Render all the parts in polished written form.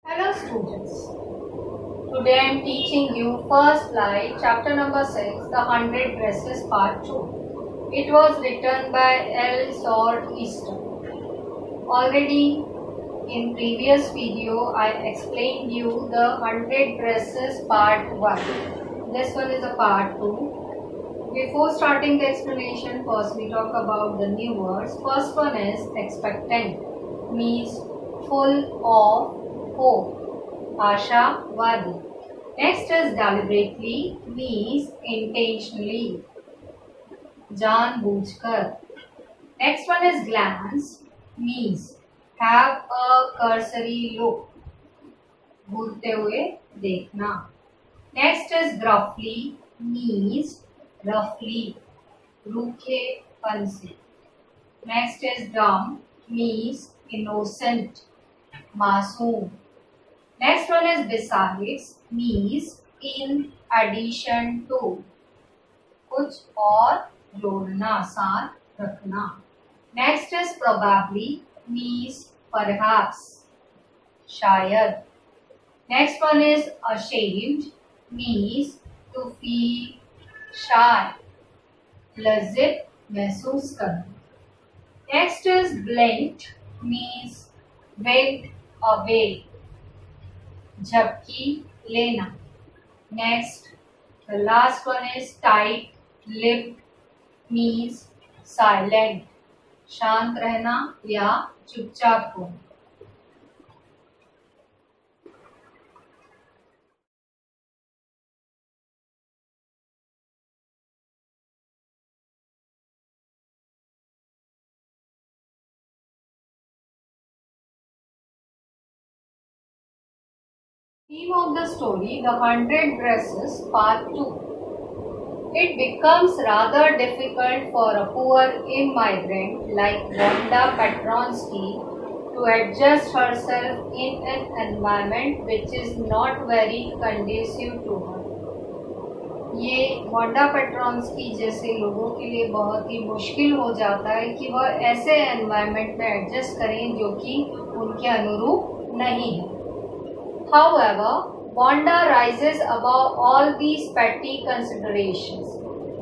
Hello students, today I am teaching you first slide chapter number 6, the 100 dresses part 2. It was written by L. Salt Easton. Already in previous video I explained you the 100 dresses part 1. This one is a part 2. Before starting the explanation, first we talk about the new words. First one is expectant, means full of hope, आशावादी. Next is deliberately, means intentionally, जानबूझकर. Next one is glance, means have a cursory look, घूरते हुए देखना. Next is gruffly, means roughly, रूखेपन से. Next is dumb, means innocent, मासूम. Next one is besides, means in addition to, कुछ और जोड़ना, साथ रखना. Next is probably, means perhaps, शायद. Next one is ashamed, means to feel shy, लज्जित महसूस करना. Next is blinked, means went away, झपकी लेना. Next, the last one is tight-lipped, means silent, शांत रहना या चुपचाप होना. Theme of the story, the 100 dresses, part 2. It becomes rather difficult for a poor immigrant like Wanda Petronsky to adjust herself in an environment which is not very conducive to her. ये Wanda पेट्रॉन्स्की जैसे लोगों के लिए बहुत ही मुश्किल हो जाता है कि वह ऐसे एनवायरनमेंट में एडजस्ट करें जो कि उनके अनुरूप नहीं है. However, Wanda rises above all these petty considerations.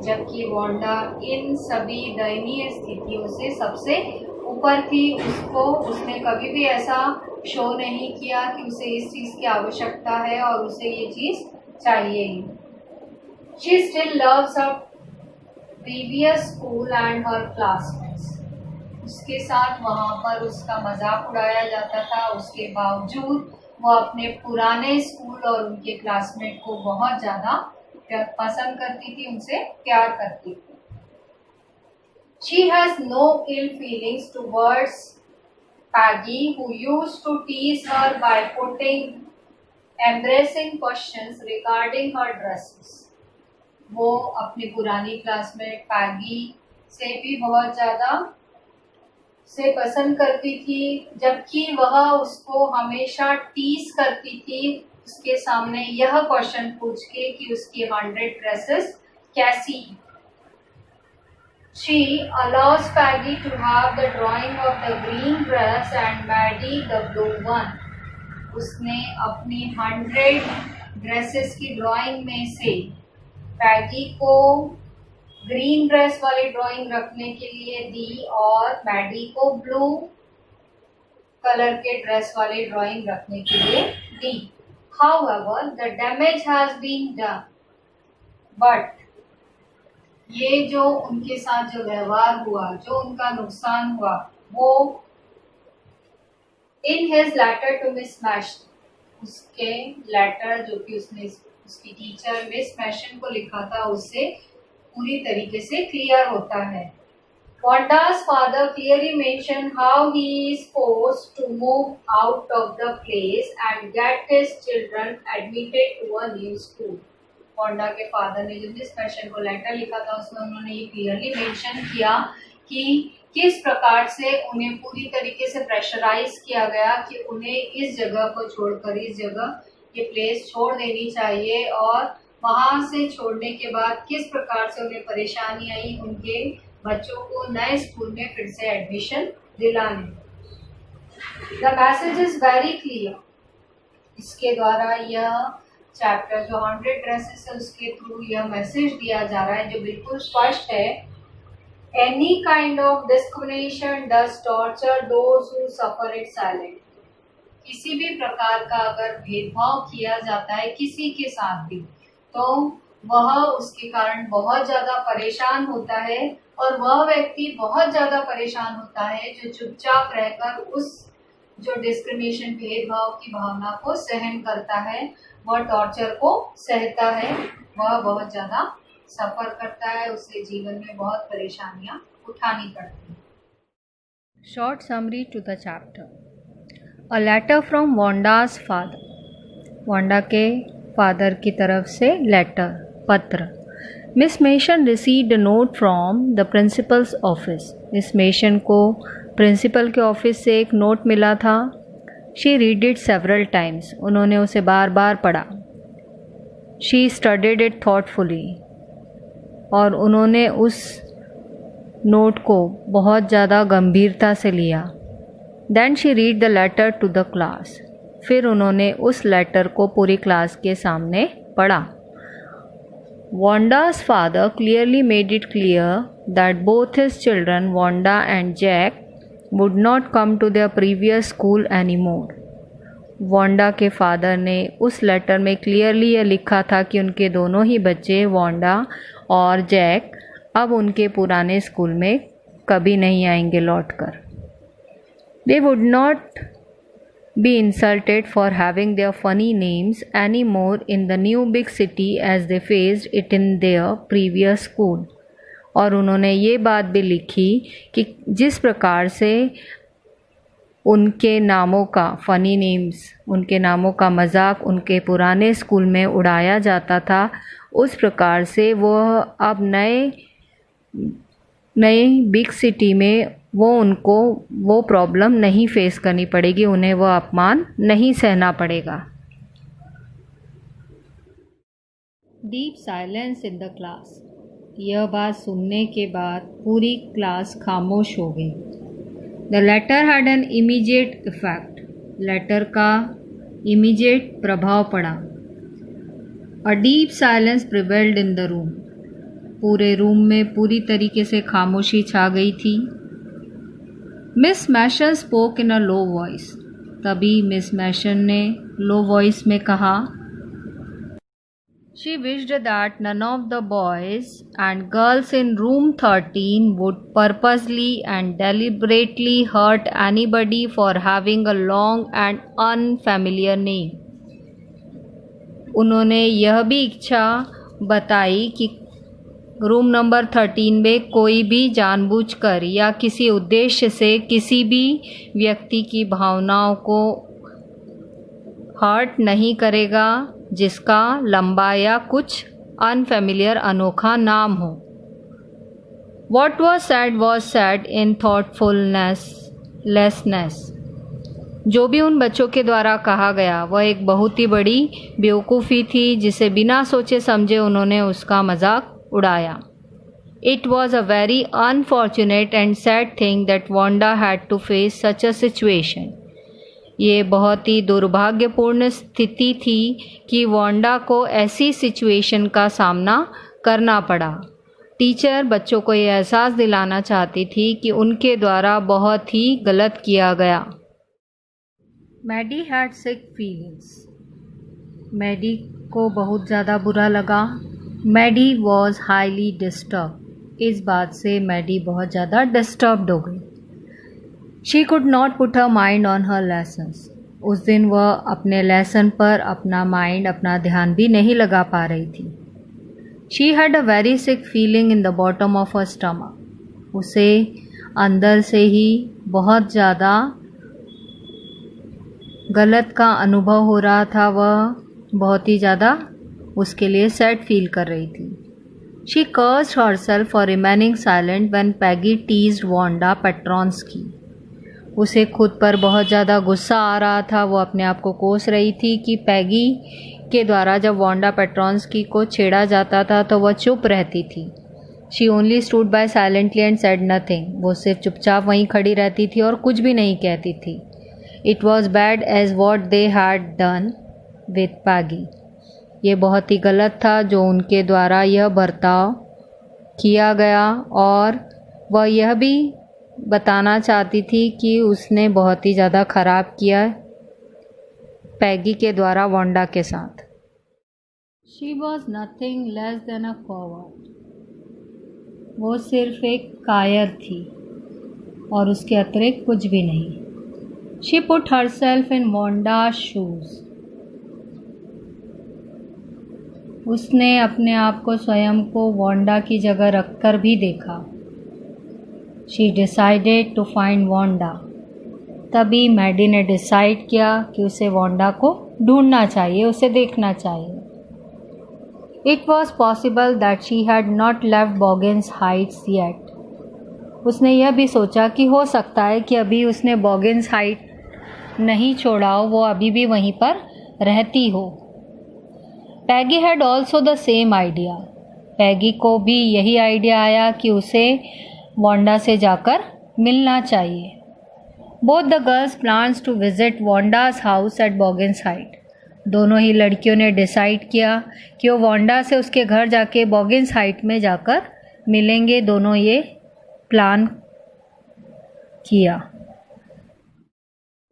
जबकि वांडा इन सभी दयनीय स्थितियों से सबसे ऊपर थी. उसने कभी भी ऐसा शो नहीं किया कि उसे इस चीज़ की आवश्यकता है और उसे ये चीज़ चाहिए ही. She still loves her previous school and her classmates. उसके साथ वहाँ पर उसका मजाक उड़ाया जाता था. उसके बावजूद वो अपने पुराने स्कूल और उनके क्लासमेट को बहुत ज़्यादा पसंद करती थी, उनसे प्यार करती थी. She has no ill feelings towards Peggy, who used to tease her by putting embarrassing questions regarding her dresses. वो अपनी पुरानी क्लासमेट पैगी से भी बहुत ज़्यादा से पसंद करती थी, जबकि वह उसको हमेशा टीज करती थी उसके सामने यह क्वेश्चन पूछ के कि उसकी 100 ड्रेसेस कैसी. She allows Peggy to have the drawing of the green dress and Maddie the blue one. उसने अपनी 100 ड्रेसेस की ड्राइंग में से पैगी को ग्रीन ड्रेस वाली ड्राइंग रखने के लिए दी और मैडी को ब्लू कलर के ड्रेस वाली ड्राइंग रखने के लिए दी. However, the damage has been done. But ये जो उनके साथ जो व्यवहार हुआ, जो उनका नुकसान हुआ, वो in his letter to Miss Mashton, उसके लेटर जो कि उसने उसकी टीचर मिस मैशन को लिखा था, उससे पूरी तरीके से क्लियर होता है. Wanda's father clearly mentioned how he is forced to move out of the place and get his children admitted to a new school. Wanda के फादर ने जो मिस मैशन को लेटर लिखा था उसमें उन्होंने ये क्लियरली मेंशन किया कि किस प्रकार से उन्हें पूरी तरीके से प्रेशराइज किया गया कि उन्हें इस जगह को छोड़कर इस जगह ये प्लेस छोड़ देनी चाहिए, और वहाँ से छोड़ने के बाद किस प्रकार से उन्हें परेशानी आई उनके बच्चों को नए स्कूल में फिर से एडमिशन दिलाने. The message is very clear. इसके द्वारा यह चैप्टर जो 100 ड्रेसेस है उसके थ्रू यह मैसेज दिया जा रहा है जो बिल्कुल स्पष्ट है। Any kind of discrimination does torture those who suffer it silent. किसी भी प्रकार का अगर भेदभाव किया जाता है किसी के साथ भी तो वह उसके कारण बहुत ज्यादा परेशान होता है और वह व्यक्ति बहुत ज्यादा परेशान होता है जो चुपचाप रहकर उस जो डिस्क्रिमिनेशन भेदभाव की भावना को सहन करता है, वह टॉर्चर को सहता है, वह बहुत ज्यादा सफर करता है, उसे जीवन में बहुत परेशानियां उठानी पड़ती हैं। Short summary to the chapter. A letter from Wanda's father. Wanda के फादर की तरफ से लेटर, पत्र। Miss Mason received a note from the principal's office. Miss Mason को प्रिंसिपल के ऑफिस से एक नोट मिला था। She read it several times. उन्होंने उसे बार बार पढ़ा। She studied it thoughtfully. और उन्होंने उस नोट को बहुत ज़्यादा गंभीरता से लिया। Then she read the letter to the class. फिर उन्होंने उस लेटर को पूरी क्लास के सामने पढ़ा। Wanda's father clearly made it clear that both his children, Wanda and Jack, would not come to their previous school anymore. Wanda के father ने उस लेटर में क्लियरली यह लिखा था कि उनके दोनों ही बच्चे वांडा और जैक अब उनके पुराने स्कूल में कभी नहीं आएंगे लौटकर। They would not be insulted for having their funny names anymore in the new big city as they faced it in their previous school. और उन्होंने ये बात भी लिखी कि जिस प्रकार से उनके नामों का फनी नेम्स, उनके नामों का मजाक उनके पुराने स्कूल में उड़ाया जाता था, उस प्रकार से वह अब नई बिग सिटी में उनको वो प्रॉब्लम नहीं फेस करनी पड़ेगी, उन्हें वह अपमान नहीं सहना पड़ेगा। Deep silence in the class. यह बात सुनने के बाद पूरी क्लास खामोश हो गई। The letter had an immediate effect. Letter का इमीडिएट प्रभाव पड़ा। A deep silence prevailed in the room. पूरे रूम में पूरी तरीके से खामोशी छा गई थी। Miss Mason spoke in a low voice. तभी मिस मैशन ने लो वॉइस में कहा, She wished that none of the boys and girls in room 13 would purposely and deliberately hurt anybody for having a long and unfamiliar name. उन्होंने यह भी इच्छा बताई कि रूम नंबर 13 में कोई भी जानबूझकर या किसी उद्देश्य से किसी भी व्यक्ति की भावनाओं को हर्ट नहीं करेगा जिसका लंबा या कुछ अनफेमिलियर अनोखा नाम हो। What was said in thoughtfulness. जो भी उन बच्चों के द्वारा कहा गया वह एक बहुत ही बड़ी बेवकूफ़ी थी जिसे बिना सोचे समझे उन्होंने उसका मजाक उड़ाया। It was a very unfortunate and sad thing that Wanda had to face such a situation. ये बहुत ही दुर्भाग्यपूर्ण स्थिति थी कि वांडा को ऐसी सिचुएशन का सामना करना पड़ा। टीचर बच्चों को ये एहसास दिलाना चाहती थी कि उनके द्वारा बहुत ही गलत किया गया। Maddie had sick feelings. Maddie को बहुत ज़्यादा बुरा लगा। Maddie was highly disturb. इस बात से मैडी बहुत ज़्यादा डिस्टर्ब्ड हो गई। She could not put her mind on her lessons. उस दिन वह अपने लेसन पर अपना माइंड, अपना ध्यान भी नहीं लगा पा रही थी। She had a very sick feeling in the bottom of her stomach. उसे अंदर से ही बहुत ज़्यादा गलत का अनुभव हो रहा था। वह बहुत ही ज़्यादा उसके लिए सैड फील कर रही थी। She cursed herself for remaining silent when Peggy teased Wanda Petronsky. उसे खुद पर बहुत ज़्यादा गुस्सा आ रहा था। वो अपने आप को कोस रही थी कि पैगी के द्वारा जब वांडा पेट्रॉन्स्की को छेड़ा जाता था तो वह चुप रहती थी। She only stood by silently and said nothing. वो सिर्फ चुपचाप वहीं खड़ी रहती थी और कुछ भी नहीं कहती थी। It was bad as what they had done with Peggy. ये बहुत ही गलत था जो उनके द्वारा यह बर्ताव किया गया और वह यह भी बताना चाहती थी कि उसने बहुत ही ज़्यादा ख़राब किया पैगी के द्वारा वांडा के साथ। She was nothing less than a coward. वो सिर्फ एक कायर थी और उसके अतिरिक्त कुछ भी नहीं। She put herself in Wanda's shoes. उसने अपने आप को स्वयं को वांडा की जगह रखकर भी देखा। She decided to find Wanda. तभी मैडी ने डिसाइड किया कि उसे वांडा को ढूंढना चाहिए, उसे देखना चाहिए। It was possible that she had not left Boggins Heights yet. उसने यह भी सोचा कि हो सकता है कि अभी उसने बॉगिन्स हाइट नहीं छोड़ा हो, वो अभी भी वहीं पर रहती हो। Peggy had also the same idea. Peggy को भी यही आइडिया आया कि उसे वांडा से जाकर मिलना चाहिए। Both the girls plans to visit Wanda's house at Boggins height. दोनों ही लड़कियों ने डिसाइड किया कि वो वांडा से उसके घर जाके बॉगिन्स हाइट में जाकर मिलेंगे। दोनों ये प्लान किया।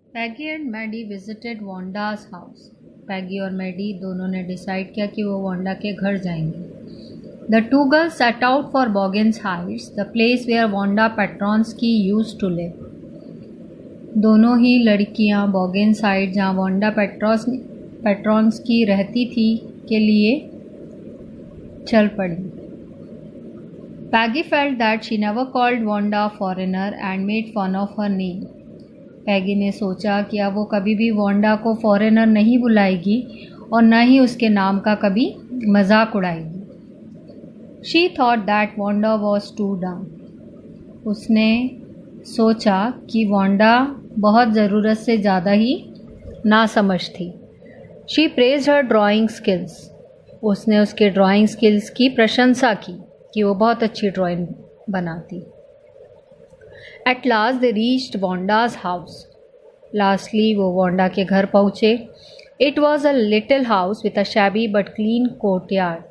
पैगी एंड मैडी विजिटेड वांडा's हाउस। पैगी और मैडी दोनों ने डिसाइड किया कि वो वांडा के घर जाएंगे। The two girls set out for Boggins heights, the place where Wanda Petronski used to live. दोनों ही लड़कियां बॉगिन्स हाइट, जहाँ वांडा पेट्रॉन्स्की रहती थी, के लिए चल पड़ी। Peggy felt that she never called Wanda foreigner and made fun of her name. Peggy ने सोचा कि अब वो कभी भी वांडा को फॉरेनर नहीं बुलाएगी और न ही उसके नाम का कभी मजाक उड़ाएगी। She thought that Wanda was too dumb. उसने सोचा कि वांडा बहुत ज़रूरत से ज़्यादा ही नासमझ थी। She praised her drawing skills. उसने उसके ड्राइंग स्किल्स की प्रशंसा की कि वो बहुत अच्छी ड्राइंग बनाती। At last they reached Wanda's house. Lastly वो वांडा के घर पहुँचे। It was a little house with a shabby but clean courtyard.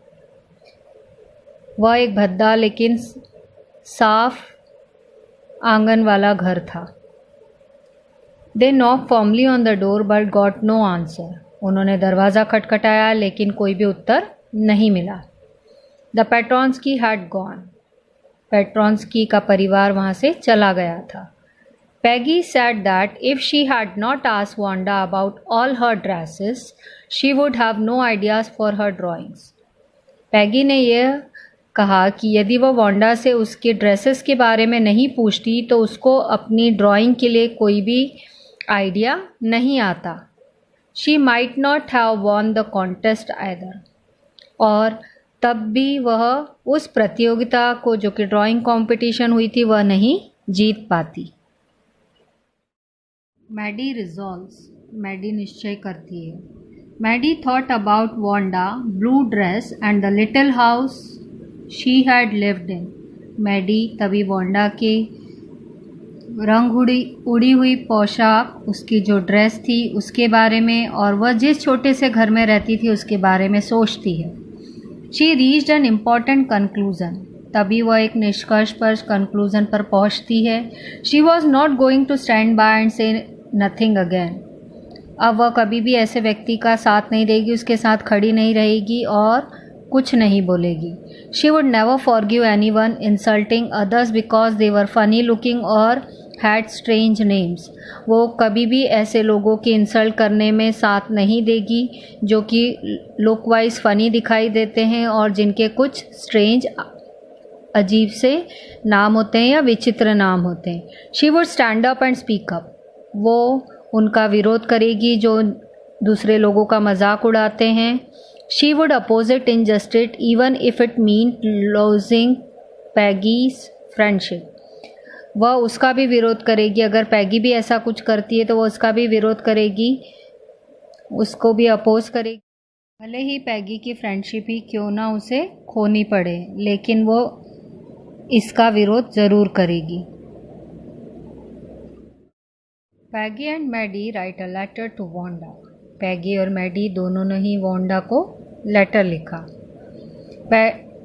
वह एक भद्दा लेकिन साफ आंगन वाला घर था। They knock formally on the door but got no answer. उन्होंने दरवाज़ा खटखटाया लेकिन कोई भी उत्तर नहीं मिला। The Petronski had gone. Petronski का परिवार वहाँ से चला गया था। Peggy said that if she had not asked Wanda about all her dresses she would have no ideas for her drawings. Peggy ने यह कहा कि यदि वह वांडा से उसके ड्रेसेस के बारे में नहीं पूछती तो उसको अपनी ड्राइंग के लिए कोई भी आइडिया नहीं आता। She might not have won the contest either. और तब भी वह उस प्रतियोगिता को, जो कि ड्राइंग कंपटीशन हुई थी, वह नहीं जीत पाती। Maddie resolves. मैडी निश्चय करती है। Maddie thought about Wanda, blue dress and the little house she had lived in. Maddie तभी वांडा के रंग उड़ी हुई पोशाक, उसकी जो ड्रेस थी उसके बारे में और वह जिस छोटे से घर में रहती थी उसके बारे में सोचती है। She reached an important conclusion. तभी वह एक निष्कर्ष पर, कंक्लूजन पर पहुंचती है। She was not going to stand by and say nothing again. अब वह कभी भी ऐसे व्यक्ति का साथ नहीं देगी, उसके साथ खड़ी नहीं रहेगी और कुछ नहीं बोलेगी। She would never forgive anyone insulting others because they were funny looking और हैड स्ट्रेंज नेम्स। वो कभी भी ऐसे लोगों की इंसल्ट करने में साथ नहीं देगी जो कि लुक वाइज फ़नी दिखाई देते हैं और जिनके कुछ स्ट्रेंज, अजीब से नाम होते हैं या विचित्र नाम होते हैं। She would stand up and speak up. वो उनका विरोध करेगी जो दूसरे लोगों का मजाक उड़ाते हैं। She would oppose it injustice even if it mean losing Peggy's friendship. वह उसका भी विरोध करेगी, अगर पैगी भी ऐसा कुछ करती है तो वह उसका भी विरोध करेगी, उसको भी अपोज करेगी। भले ही पैगी की फ्रेंडशिप ही क्यों ना उसे खोनी पड़े, लेकिन वो इसका विरोध ज़रूर करेगी। Peggy and Maddie write a letter to Wanda. Peggy और मैडी दोनों ने ही वांडा को लेटर लिखा।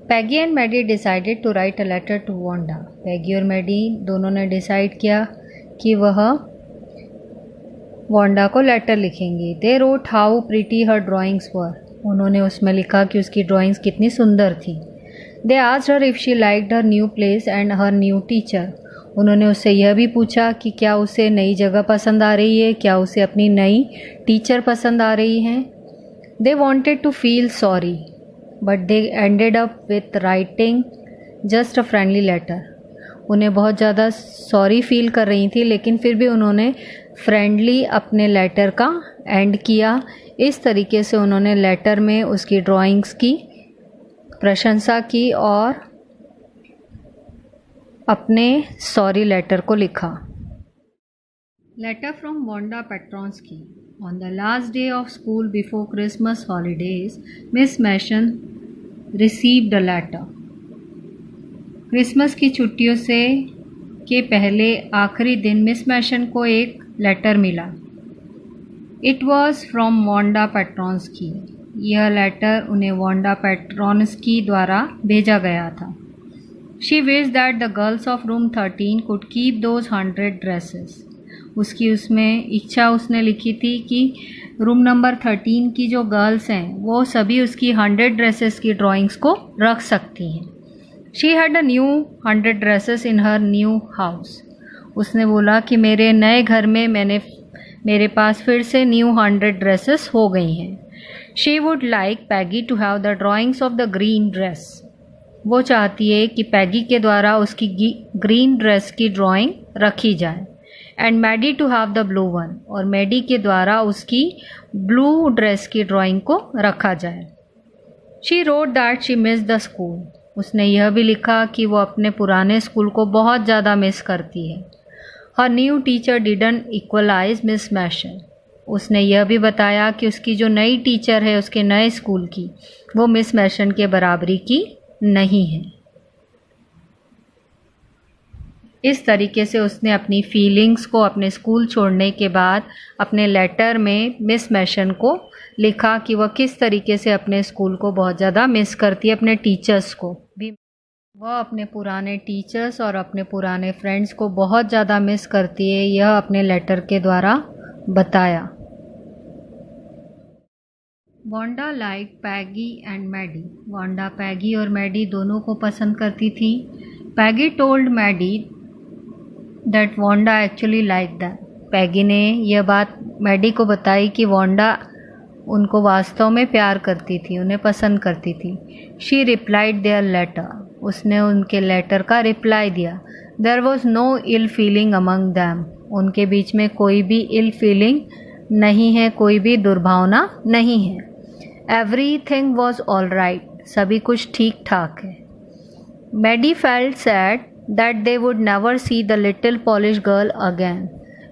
Peggy and Maddie decided to write a letter to Wanda. Peggy और मैडी दोनों ने डिसाइड किया कि वह वांडा को लेटर लिखेंगी। They wrote how pretty her drawings were. उन्होंने उसमें लिखा कि उसकी ड्राइंग्स कितनी सुंदर थी। They asked her if she liked her new place and her new teacher. उन्होंने उससे यह भी पूछा कि क्या उसे नई जगह पसंद आ रही है, क्या उसे अपनी नई टीचर पसंद आ रही हैं। They wanted to feel sorry but they ended up with writing just a friendly letter. उन्हें बहुत ज़्यादा सॉरी फील कर रही थी, लेकिन फिर भी उन्होंने फ्रेंडली अपने लेटर का एंड किया। इस तरीके से उन्होंने लेटर में उसकी ड्राइंग्स की प्रशंसा की और अपने सॉरी लेटर को लिखा। Letter from Wanda Petronski. On the last day of school before Christmas holidays, miss Mason received a letter. Christmas की छुट्टियों से के पहले आखिरी दिन मिस मैशन को एक लेटर मिला। It was from Wanda Petronski. यह लेटर उन्हें वांडा पेट्रोंस्की द्वारा भेजा गया था। She wish that the girls of room 13 could keep those 100 dresses. उसकी उसमें इच्छा उसने लिखी थी कि रूम नंबर 13 की जो गर्ल्स हैं वो सभी उसकी 100 ड्रेसेस की ड्राइंग्स को रख सकती हैं। She had a new 100 dresses in her new house. उसने बोला कि मेरे नए घर में मेरे पास फिर से न्यू 100 ड्रेसेस हो गई हैं। She would like Peggy to have the drawings of the green dress. वो चाहती है कि पैगी के द्वारा उसकी ग्रीन ड्रेस की ड्राइंग रखी जाए। And Maddie to have the blue one. और मैडी के द्वारा उसकी ब्लू ड्रेस की ड्राइंग को रखा जाए। She wrote that she miss the school. उसने यह भी लिखा कि वो अपने पुराने स्कूल को बहुत ज़्यादा मिस करती है। Her new teacher didn't equalise miss Mason. उसने यह भी बताया कि उसकी जो नई टीचर है उसके नए स्कूल की, वो मिस मैशन के बराबरी की नहीं है। इस तरीके से उसने अपनी फीलिंग्स को अपने स्कूल छोड़ने के बाद अपने लेटर में मिस मैशन को लिखा कि वह किस तरीके से अपने स्कूल को बहुत ज़्यादा मिस करती है, अपने टीचर्स को भी। वह अपने पुराने टीचर्स और अपने पुराने फ्रेंड्स को बहुत ज़्यादा मिस करती है, यह अपने लेटर के द्वारा बताया। Wanda like Peggy and Maddie. Wanda Peggy और मैडी दोनों को पसंद करती थी। Peggy told Maddie that Wanda actually like that. Peggy ने यह बात मैडी को बताई कि वांडा उनको वास्तव में प्यार करती थी, उन्हें पसंद करती थी। She replied their letter. उसने उनके लेटर का रिप्लाई दिया। There was no ill feeling among them. उनके बीच में कोई भी इल फीलिंग नहीं है, कोई भी दुर्भावना नहीं है। Everything was all right. सभी कुछ ठीक ठाक है। Maddie felt sad that they would never see the little Polish girl again.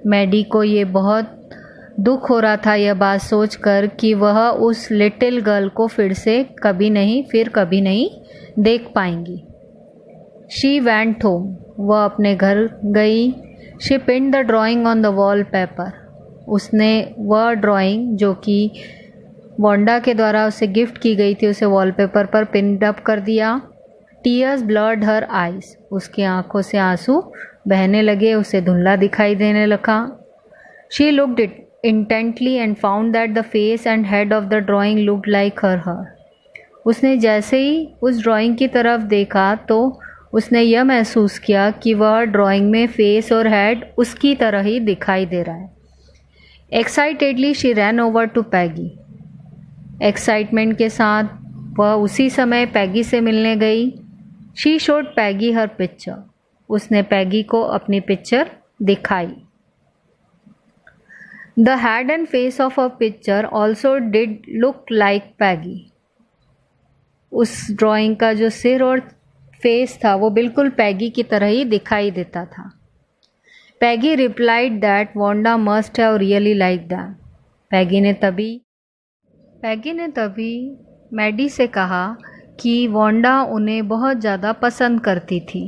Maddie को ये बहुत दुख हो रहा था यह बात सोचकर कि वह उस लिटिल गर्ल को फिर कभी नहीं देख पाएंगी। She went home. वह अपने घर गई। She pinned the drawing on the wall paper. उसने वह ड्राइंग जो कि वांडा के द्वारा उसे गिफ्ट की गई थी उसे वॉलपेपर पर पिन अप कर दिया। Tears blurred her eyes. उसकी आंखों से आंसू बहने लगे, उसे धुंधला दिखाई देने लगा। She looked intently and found that the face and head of the drawing looked like her. उसने जैसे ही उस ड्राइंग की तरफ देखा तो उसने यह महसूस किया कि वह ड्राइंग में फेस और हेड उसकी तरह ही दिखाई दे रहा है। Excitedly she ran over to Peggy. Excitement के साथ वह उसी समय पैगी से मिलने गई। She showed Peggy her picture. उसने पैगी को अपनी पिक्चर दिखाई। The head and face of a picture also did look like Peggy. उस ड्राइंग का जो सिर और फेस था वो बिल्कुल पैगी की तरह ही दिखाई देता था। Peggy replied that Wanda must have really like that. Peggy ने तभी मैडी से कहा कि वांडा उन्हें बहुत ज़्यादा पसंद करती थी।